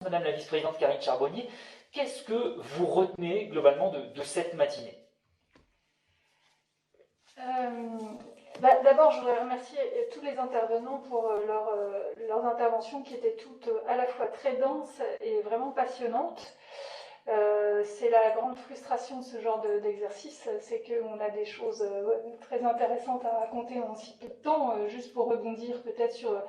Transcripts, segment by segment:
Madame la vice-présidente Karine Charbonnier, qu'est-ce que vous retenez globalement de cette matinée? D'abord, je voudrais remercier tous les intervenants pour leurs interventions qui étaient toutes à la fois très denses et vraiment passionnantes. C'est la grande frustration de ce genre d'exercice, c'est qu'on a des choses très intéressantes à raconter en si peu de temps. Juste pour rebondir peut-être sur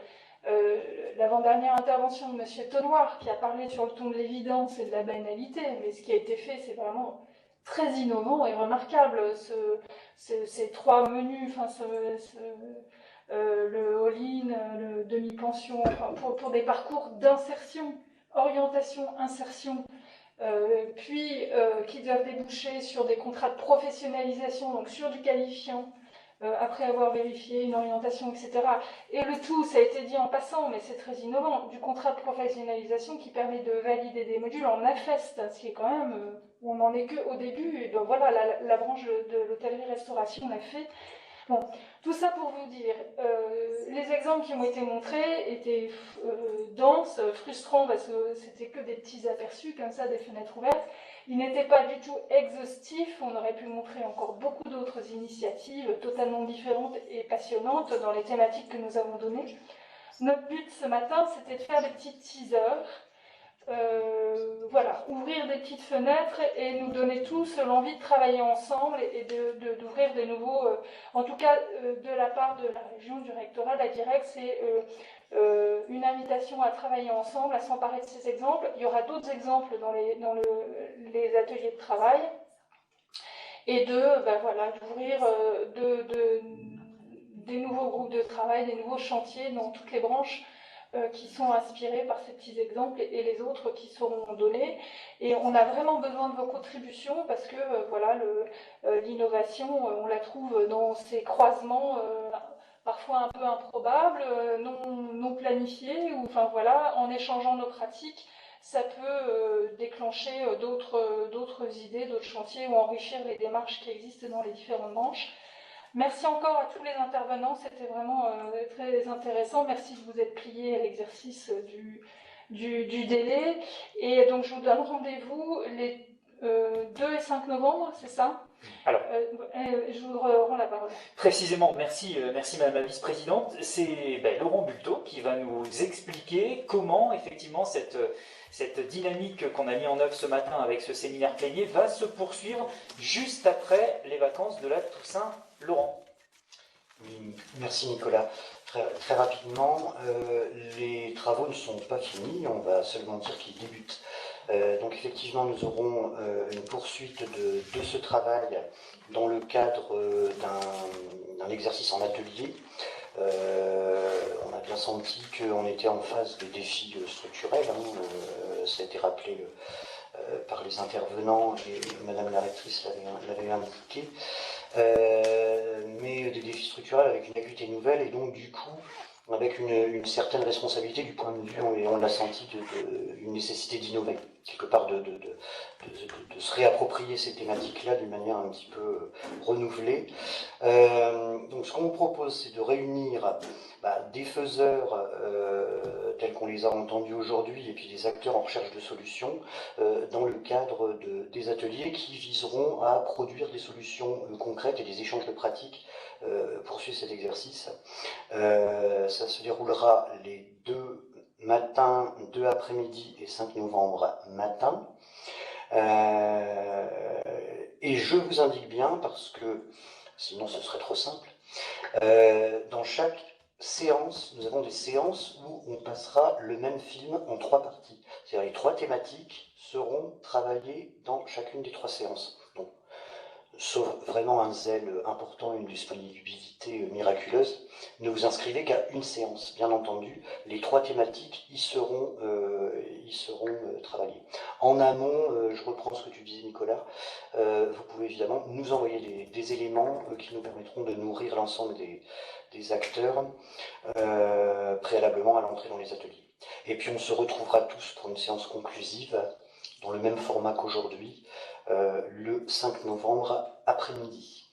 l'avant-dernière intervention de M. Tonnoir, qui a parlé sur le ton de l'évidence et de la banalité, mais ce qui a été fait, c'est vraiment très innovant et remarquable. Ces trois menus, enfin, le all-in, le demi-pension, enfin, pour des parcours d'insertion, orientation, insertion, puis qui doivent déboucher sur des contrats de professionnalisation, donc sur du qualifiant, après avoir vérifié une orientation, etc. Et le tout, ça a été dit en passant, mais c'est très innovant, du contrat de professionnalisation qui permet de valider des modules en AFEST, ce qui est quand même, on n'en est qu'au début. Donc voilà, la branche de l'hôtellerie-restauration l'a fait. Bon, tout ça pour vous dire, les exemples qui ont été montrés étaient denses, frustrants, parce que c'était que des petits aperçus, comme ça, des fenêtres ouvertes. Ils n'étaient pas du tout exhaustifs, on aurait pu montrer encore beaucoup d'autres initiatives totalement différentes et passionnantes dans les thématiques que nous avons données. Notre but ce matin, c'était de faire des petits teasers, voilà, ouvrir des petites fenêtres et nous donner tous l'envie de travailler ensemble et d'ouvrir des nouveaux, en tout cas de la part de la région, du rectorat, de la directe, c'est une invitation à travailler ensemble, à s'emparer de ces exemples. Il y aura d'autres exemples dans les ateliers de travail et voilà, d'ouvrir des nouveaux groupes de travail, des nouveaux chantiers dans toutes les branches qui sont inspirés par ces petits exemples et les autres qui seront donnés. Et on a vraiment besoin de vos contributions parce que voilà, l'innovation, on la trouve dans ces croisements parfois un peu improbables, non planifiés, ou enfin voilà, en échangeant nos pratiques, ça peut déclencher d'autres idées, d'autres chantiers ou enrichir les démarches qui existent dans les différentes branches. Merci encore à tous les intervenants, c'était vraiment très intéressant. Merci de vous être pliés à l'exercice du délai. Et donc je vous donne rendez-vous les 2 et 5 novembre, c'est ça? Alors, je vous rends la parole. Précisément, merci Madame la Vice-Présidente. C'est Laurent Bulto qui va nous expliquer comment effectivement cette dynamique qu'on a mis en œuvre ce matin avec ce séminaire plénier va se poursuivre juste après les vacances de la Toussaint. Laurent. Oui, merci Nicolas. Très rapidement, les travaux ne sont pas finis, on va seulement dire qu'ils débutent. Donc effectivement, nous aurons une poursuite de ce travail dans le cadre d'un exercice en atelier. On a bien senti qu'on était en phase de défis structurels, ça a été rappelé par les intervenants et Madame la rectrice l'avait indiqué. Mais des défis structurels avec une acuité nouvelle et donc du coup avec une certaine responsabilité du point de vue, on l'a senti, une nécessité d'innover, quelque part de se réapproprier ces thématiques-là d'une manière un petit peu renouvelée. Donc ce qu'on vous propose, c'est de réunir des faiseurs tels qu'on les a entendus aujourd'hui et puis des acteurs en recherche de solutions dans le cadre des ateliers qui viseront à produire des solutions concrètes et des échanges de pratiques pour suivre cet exercice. Ça se déroulera les 2 matins, 2 après-midi et 5 novembre matin. Et je vous indique bien, parce que sinon ce serait trop simple, dans chaque séance, nous avons des séances où on passera le même film en 3 parties. C'est-à-dire les 3 thématiques seront travaillées dans chacune des 3 séances. Donc, sauf vraiment un zèle important, une disponibilité miraculeuse, ne vous inscrivez qu'à une séance. Bien entendu, les 3 thématiques y seront travaillées. En amont, je reprends ce que tu disais Nicolas, vous pouvez évidemment nous envoyer des éléments qui nous permettront de nourrir l'ensemble des acteurs préalablement à l'entrée dans les ateliers. Et puis on se retrouvera tous pour une séance conclusive dans le même format qu'aujourd'hui, le 5 novembre après-midi.